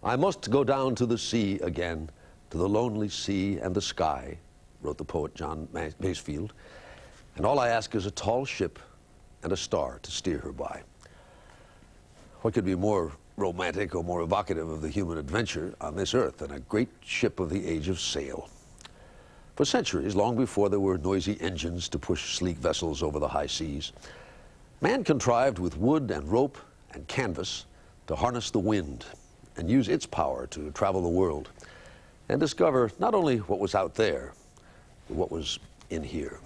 I must go down to the sea again, to the lonely sea and the sky, wrote the poet John Masefield. And all I ask is a tall ship and a star to steer her by. What could be more romantic or more evocative of the human adventure on this earth than a great ship of the age of sail? For centuries, long before there were noisy engines to push sleek vessels over the high seas, man contrived with wood and rope and canvas to harness the wind and use its power to travel the world and discover not only what was out there, but what was in here.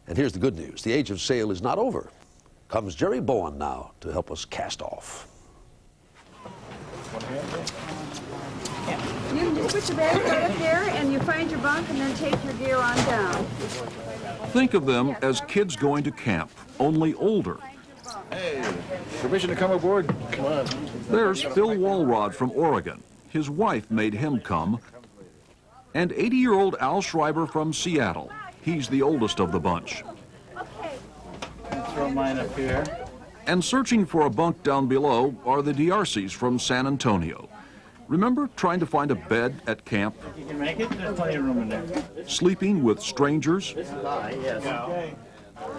And here's the good news. The age of sail is not over. Comes Jerry Bowen now to help us cast off. You can just put your bag right up there and you find your bunk and then take your gear on down. Think of them as kids going to camp, only older. Hey, permission to come aboard? Come on. There's Phil Walrod from Oregon. His wife made him come. And 80-year-old Al Schreiber from Seattle. He's the oldest of the bunch. Throw mine up here. And searching for a bunk down below are the D'Arcys from San Antonio. Remember trying to find a bed at camp? You can make it. There's plenty of room in there. Sleeping with strangers? This is high, yes. Okay.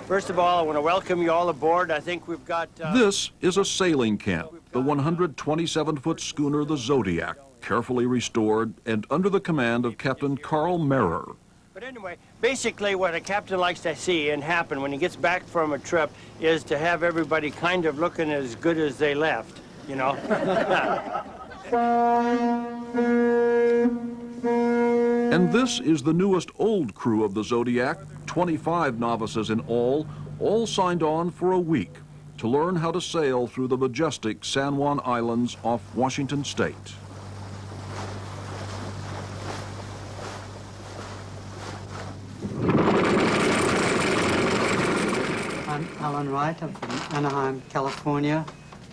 First of all, I want to welcome you all aboard. I think we've got... This is a sailing camp, the 127-foot schooner, the Zodiac, carefully restored and under the command of Captain Carl Merer. But anyway, basically what a captain likes to see and happen when he gets back from a trip is to have everybody kind of looking as good as they left, you know? And this is the newest old crew of the Zodiac, 25 novices in all signed on for a week to learn how to sail through the majestic San Juan Islands off Washington State. I'm Alan Wright. I'm from Anaheim, California.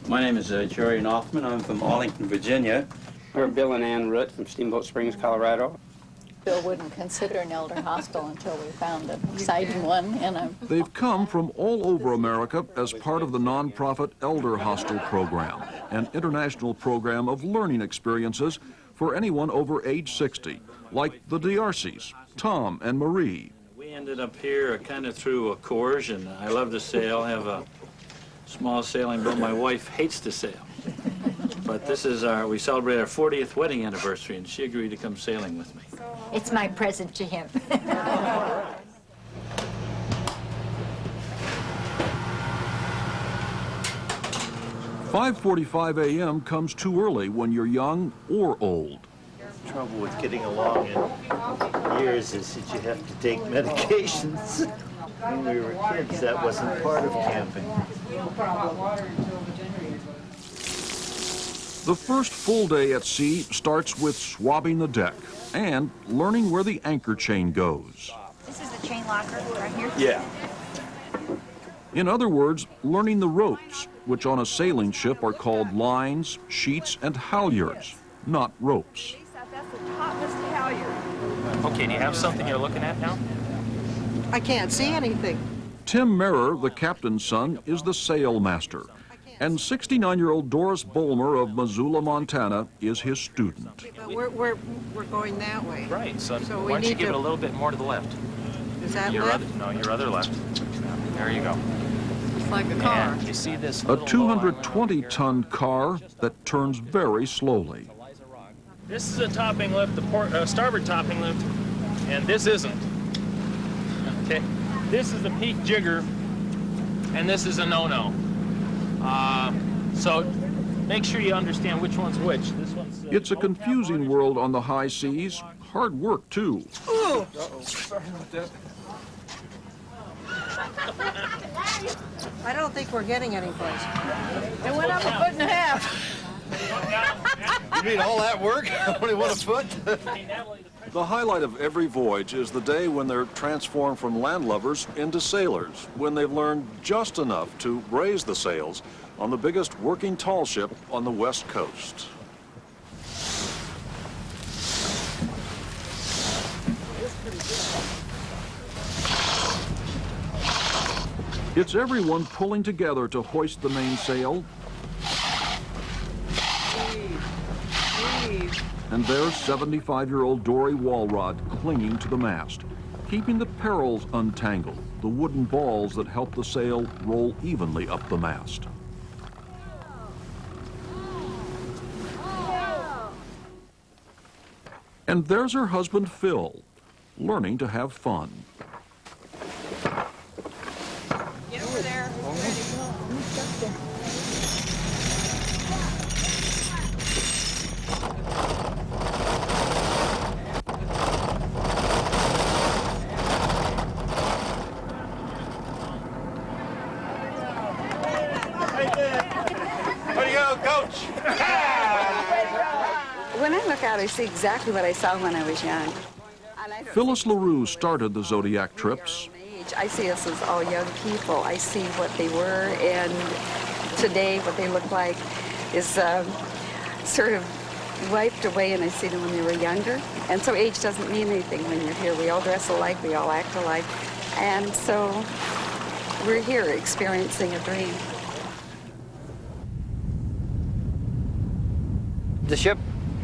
My name is Jerry Noffman. I'm from Arlington, Virginia. We're Bill and Ann Root from Steamboat Springs, Colorado. Bill wouldn't consider an elder hostel until we found an exciting one. They've come from all over America as part of the nonprofit Elder Hostel Program, an international program of learning experiences for anyone over age 60, like the D'Arcys, Tom and Marie. We ended up here kind of through a coercion. I love to sail, have a small sailing boat. My wife hates to sail. But this is we celebrate our 40th wedding anniversary, and she agreed to come sailing with me. It's my present to him. 5:45 a.m. comes too early when you're young or old. The trouble with getting along in years is that you have to take medications. When we were kids, that wasn't part of camping. The first full day at sea starts with swabbing the deck and learning where the anchor chain goes. This is the chain locker right here? Yeah. In other words, learning the ropes, which on a sailing ship are called lines, sheets, and halyards, not ropes. Okay, do you have something you're looking at now? I can't see anything. Tim Merer, the captain's son, is the sail master. And 69-year-old Doris Bolmer of Missoula, Montana, is his student. But we're going that way. Right, so we why don't you need give to... it a little bit more to the left? Is that your left? No, your other left. There you go. It's like a car. And you see this A 220-ton car that turns very slowly. This is a topping lift, the starboard topping lift, and this isn't. Okay, this is the peak jigger, and this is a no-no. So make sure you understand which one's which. This one's. It's a confusing world on the high seas. Hard work, too. Ooh. I don't think we're getting anyplace. It went up 1.5 feet. You mean all that work? Only 1 foot? The highlight of every voyage is the day when they're transformed from landlubbers into sailors, when they've learned just enough to raise the sails on the biggest working tall ship on the West Coast. It's everyone pulling together to hoist the mainsail And there's 75-year-old Dory Walrod clinging to the mast, keeping the perils untangled, the wooden balls that help the sail roll evenly up the mast. And there's her husband, Phil, learning to have fun. Get over there. Way to go, Coach! When I look out, I see exactly what I saw when I was young. Phyllis LaRue started the Zodiac trips. I see us as all young people. I see what they were, and today what they look like is sort of wiped away, and I see them when they were younger. And so age doesn't mean anything when you're here. We all dress alike, we all act alike, and so we're here experiencing a dream. The ship,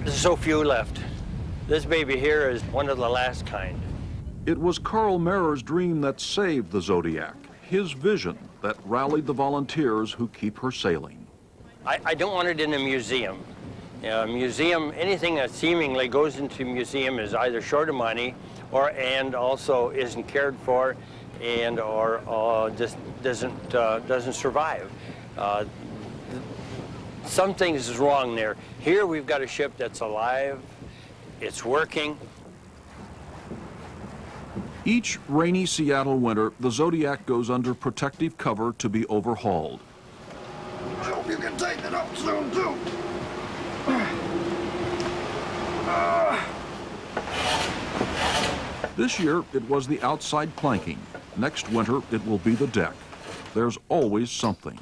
there's so few left. This baby here is one of the last kind. It was Carl Merer's dream that saved the Zodiac, his vision that rallied the volunteers who keep her sailing. I don't want it in a museum. Museum, anything that seemingly goes into a museum is either short of money and also isn't cared for or just doesn't survive. Something is wrong there. Here we've got a ship that's alive, it's working. Each rainy Seattle winter, the Zodiac goes under protective cover to be overhauled. I hope you can take it up soon, too. This year, it was the outside planking. Next winter, it will be the deck. There's always something.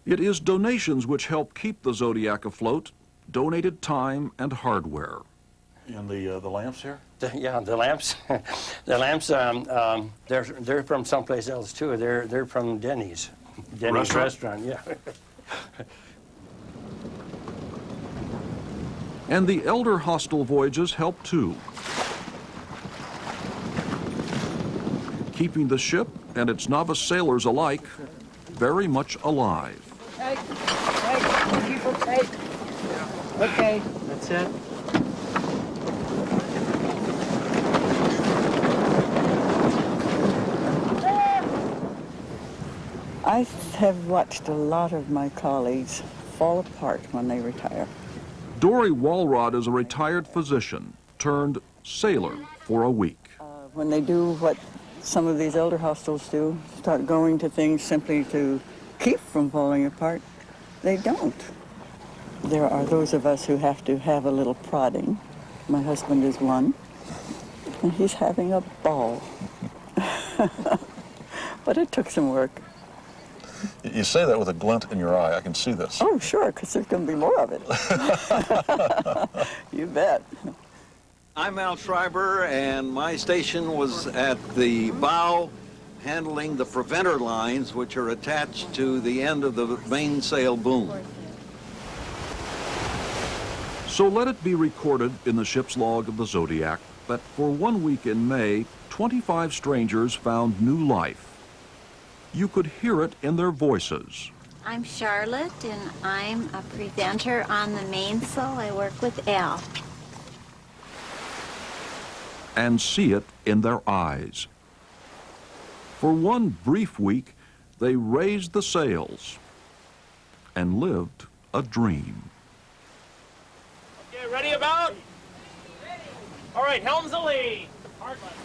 It is donations which help keep the Zodiac afloat, donated time and hardware. And the lamps here? Yeah, the lamps. The lamps, they're from someplace else too. They're from Denny's. Denny's restaurant, yeah. And the Elder Hostel voyages help too, keeping the ship and its novice sailors alike very much alive. Hey, keep her tight. Okay. That's it. I have watched a lot of my colleagues fall apart when they retire. Dory Walrod is a retired physician turned sailor for a week. When they do what some of these elder hostels do, start going to things simply to keep from falling apart, they don't. There are those of us who have to have a little prodding. My husband is one, and he's having a ball. But it took some work. You say that with a glint in your eye. I can see this. Oh, sure, because there's going to be more of it. You bet. I'm Al Schreiber, and my station was at the bow, handling the preventer lines, which are attached to the end of the mainsail boom. So let it be recorded in the ship's log of the Zodiac that for 1 week in May, 25 strangers found new life. You could hear it in their voices. I'm Charlotte, and I'm a preventer on the mainsail. I work with Al. And see it in their eyes. For 1 brief week, they raised the sails and lived a dream. Okay, ready about? All right, helm's a lee. Hard left.